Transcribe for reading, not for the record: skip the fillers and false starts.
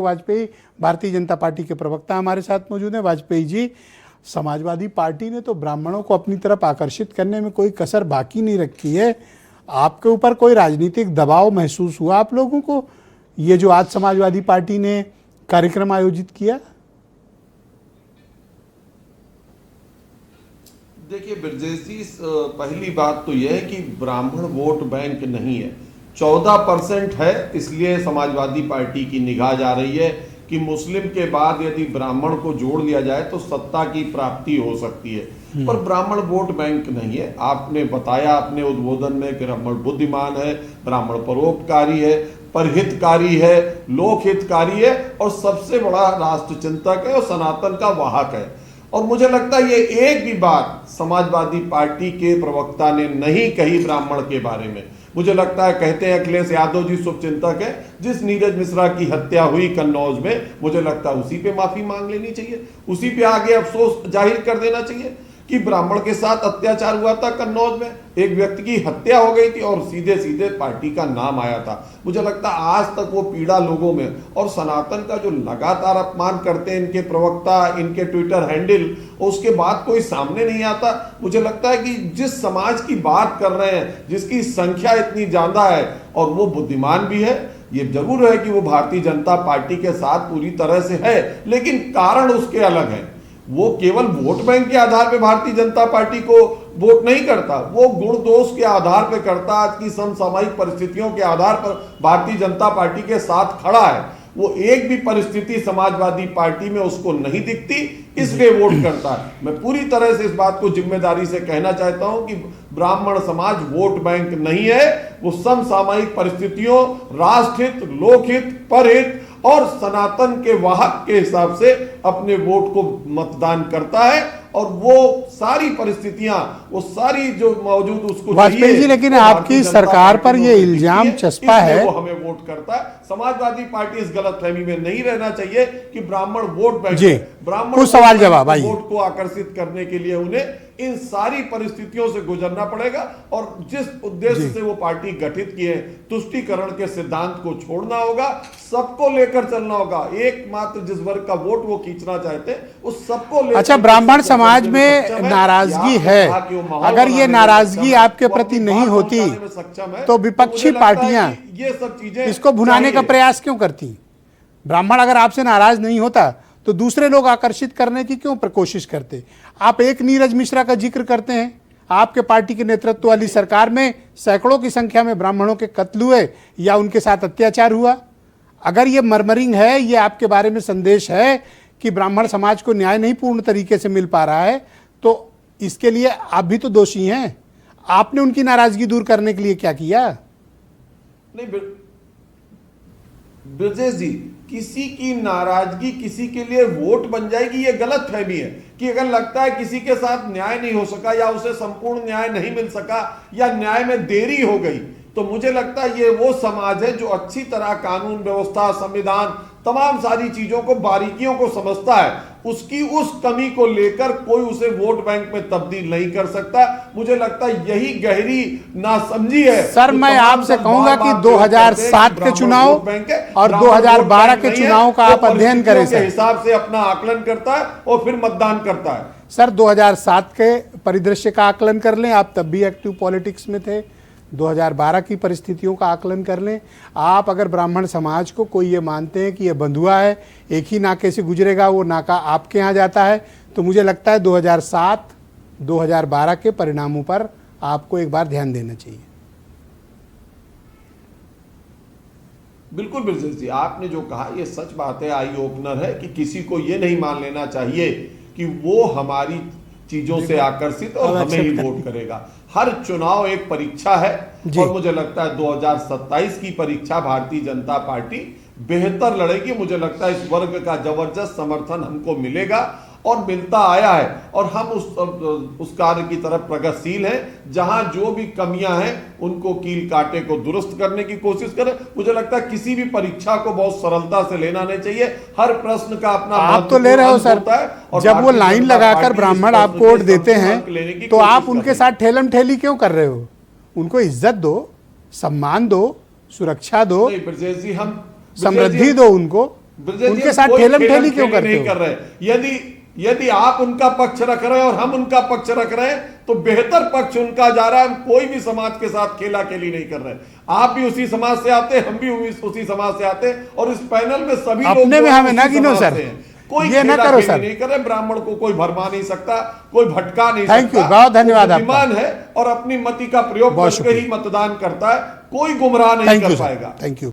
Vajpayee Bharatiya Janata party के प्रवक्ता हमारे साथ मौजूद हैं। वाजपेयी जी, समाजवादी पार्टी ने तो ब्राह्मणों को अपनी तरफ आकर्षित करने में कोई कसर बाकी नहीं रखी है। आपके ऊपर कोई राजनीतिक दबाव महसूस हुआ आप लोगों को, ये जो आज समाजवादी पार्टी ने कार्यक्रम आयोजित किया? देखिए ब्रजेश जी, पहली बात तो यह है कि ब्राह्मण वोट बैंक नहीं है। 14% है, इसलिए समाजवादी पार्टी की निगाह जा रही है कि मुस्लिम के बाद यदि ब्राह्मण को जोड़ लिया जाए तो सत्ता की प्राप्ति हो सकती है। पर ब्राह्मण वोट बैंक नहीं है। आपने बताया अपने उद्बोधन में कि ब्राह्मण बुद्धिमान है, ब्राह्मण परोपकारी है, परहितकारी है, लोकहितकारी है और सबसे बड़ा राष्ट्र चिंतक है और सनातन का वाहक है। और मुझे लगता है ये एक भी बात समाजवादी पार्टी के प्रवक्ता ने नहीं कही ब्राह्मण के बारे में। मुझे लगता है कहते हैं अखिलेश यादव जी शुभचिंतक है, जिस नीरज मिश्रा की हत्या हुई कन्नौज में, मुझे लगता है उसी पे माफी मांग लेनी चाहिए, उसी पे आगे अफसोस जाहिर कर देना चाहिए कि ब्राह्मण के साथ अत्याचार हुआ था कन्नौज में, एक व्यक्ति की हत्या हो गई थी और सीधे सीधे पार्टी का नाम आया था। मुझे लगता है आज तक वो पीड़ा लोगों में, और सनातन का जो लगातार अपमान करते हैं इनके प्रवक्ता, इनके ट्विटर हैंडल, उसके बाद कोई सामने नहीं आता। मुझे लगता है कि जिस समाज की बात कर रहे हैं, जिसकी संख्या इतनी ज्यादा है और वो बुद्धिमान भी है, ये जरूर है कि वो भारतीय जनता पार्टी के साथ पूरी तरह से है, लेकिन कारण उसके अलग है। वो केवल वोट बैंक के आधार पे भारतीय जनता पार्टी को वोट नहीं करता, वो गुण दोष के आधार पे करता, आज की समसामयिक परिस्थितियों के आधार पर भारतीय जनता पार्टी के साथ खड़ा है। वो एक भी परिस्थिति समाजवादी पार्टी में उसको नहीं दिखती, इसलिए वोट करता है। मैं पूरी तरह से इस बात को जिम्मेदारी से कहना चाहता हूं कि ब्राह्मण समाज वोट बैंक नहीं है। वो समसामयिक परिस्थितियोयों, राष्ट्रहित, लोकहित, परहित और सनातन के वाहक के हिसाब से अपने वोट को मतदान करता है। और वो सारी परिस्थितियां, वो सारी जो मौजूद उसको वाजपेयी जी, लेकिन आपकी सरकार पर ये इल्जाम चस्पा है, वो हमें वोट करता है। समाजवादी पार्टी इस गलतफहमी में नहीं रहना चाहिए कि ब्राह्मण वोट बैंक जी, ब्राह्मण कुछ सवाल जवाब आइए। वोट को आकर्षित करने के लिए उन्हें इन सारी परिस्थितियों से गुजरना पड़ेगा और जिस उद्देश्य से वो पार्टी गठित की है, तुष्टीकरण के सिद्धांत को छोड़ना होगा, सबको लेकर चलना होगा। एकमात्र जिस वर्ग का वोट वो खींचना चाहते हैं उस सबको लेकर। अच्छा, ब्राह्मण समाज में नाराजगी है, अगर ये नाराजगी आपके प्रति नहीं होती तो विपक्षी पार्टियां ये सब चीजें इसको भुनाने का प्रयास क्यों करती? ब्राह्मण अगर आपसे नाराज नहीं होता तो दूसरे लोग आकर्षित करने की क्यों कोशिश करते? आप एक नीरज मिश्रा का जिक्र करते हैं, आपके पार्टी के नेतृत्व वाली सरकार में सैकड़ों की संख्या में ब्राह्मणों के कत्ल हुए या उनके साथ अत्याचार हुआ। अगर ये मर्मरिंग है, ये आपके बारे में संदेश है कि ब्राह्मण समाज को न्याय नहीं पूर्ण तरीके से मिल पा रहा है, तो इसके लिए आप भी तो दोषी हैं। आपने उनकी नाराजगी दूर करने के लिए क्या किया? नहीं ब्रजेश जी, किसी की नाराजगी किसी के लिए वोट बन जाएगी, ये गलत फहमी है कि अगर लगता है किसी के साथ न्याय नहीं हो सका या उसे संपूर्ण न्याय नहीं मिल सका या न्याय में देरी हो गई, तो मुझे लगता है ये वो समाज है जो अच्छी तरह कानून व्यवस्था, संविधान, तमाम सारी चीजों को, बारीकियों को समझता है। उसकी उस कमी को लेकर कोई उसे वोट बैंक में तब्दील नहीं कर सकता। मुझे लगता है यही गहरी नासमझी है। सर, मैं आपसे कहूंगा कि 2007 के चुनाव और 2012 के चुनाव का आप अध्ययन करें सर। हिसाब से अपना आकलन करता है और फिर मतदान करता है। सर, 2007 के परिदृश्य का आकलन कर लें, आप तब भी एक्टिव पॉलिटिक्स में थे। 2012 की परिस्थितियों का आकलन कर लें। आप अगर ब्राह्मण समाज को कोई ये मानते हैं कि ये बंधुआ है, एक ही नाके से गुजरेगा, वो नाका आपके यहाँ जाता है, तो मुझे लगता है 2007-2012 के परिणामों पर आपको एक बार ध्यान देना चाहिए। बिल्कुल ब्रजेश जी, आपने जो कहा ये सच बात है, आई ओपनर है कि किसी को ये नहीं मान लेना चाहिए कि वो हमारी चीजों से आकर्षित और हमें ही वोट करेगा। हर चुनाव एक परीक्षा है और मुझे लगता है 2027 की परीक्षा भारतीय जनता पार्टी बेहतर लड़ेगी। मुझे लगता है इस वर्ग का जबरदस्त समर्थन हमको मिलेगा और मिलता आया है और हम उस कार्य की तरफ प्रगतिशील हैं। जहां जो भी कमियां हैं उनको कील काटे को दुरुस्त करने की कोशिश करें। मुझे लगता है किसी भी परीक्षा को बहुत सरलता से लेना नहीं चाहिए। हर प्रश्न का अपना आप तो ले रहे हो सर, जब वो लाइन लगाकर ब्राह्मण आपको वोट देते हैं तो आप उनके साथ ठेलम ठेली क्यों कर रहे हो? उनको इज्जत दो, सम्मान दो, सुरक्षा दो, ब्रजेश जी, हम समृद्धि दो उनको। ब्रजेश जी, उनके साथ कोई ठेलम ठेली खेलम क्यों खेली करते नहीं हो? कर रहे। यदि आप उनका पक्ष रख रहे हैं और हम उनका पक्ष रख रहे हैं तो बेहतर पक्ष उनका जा रहा है। हम कोई भी समाज के साथ खेला खेली नहीं कर रहे। आप भी उसी समाज से आते हैं, हम भी उसी समाज से आते हैं, और इस पैनल में सभी लोग अपने जो में हैं हमें ना उसी गिनो समाज सर, से हैं। कोई ये ना खेला करो खेली सर। नहीं कर रहे। ब्राह्मण को कोई भरमा नहीं सकता, कोई भटका नहीं थैंक सकता। यू, बहुत धन्यवाद वो आपका। बुद्धिमान है और अपनी मति का प्रयोग बहुत करके शुक्रिया। ही मतदान करता है। कोई गुमराह नहीं थैंक कर यू सर, पाएगा। Thank you.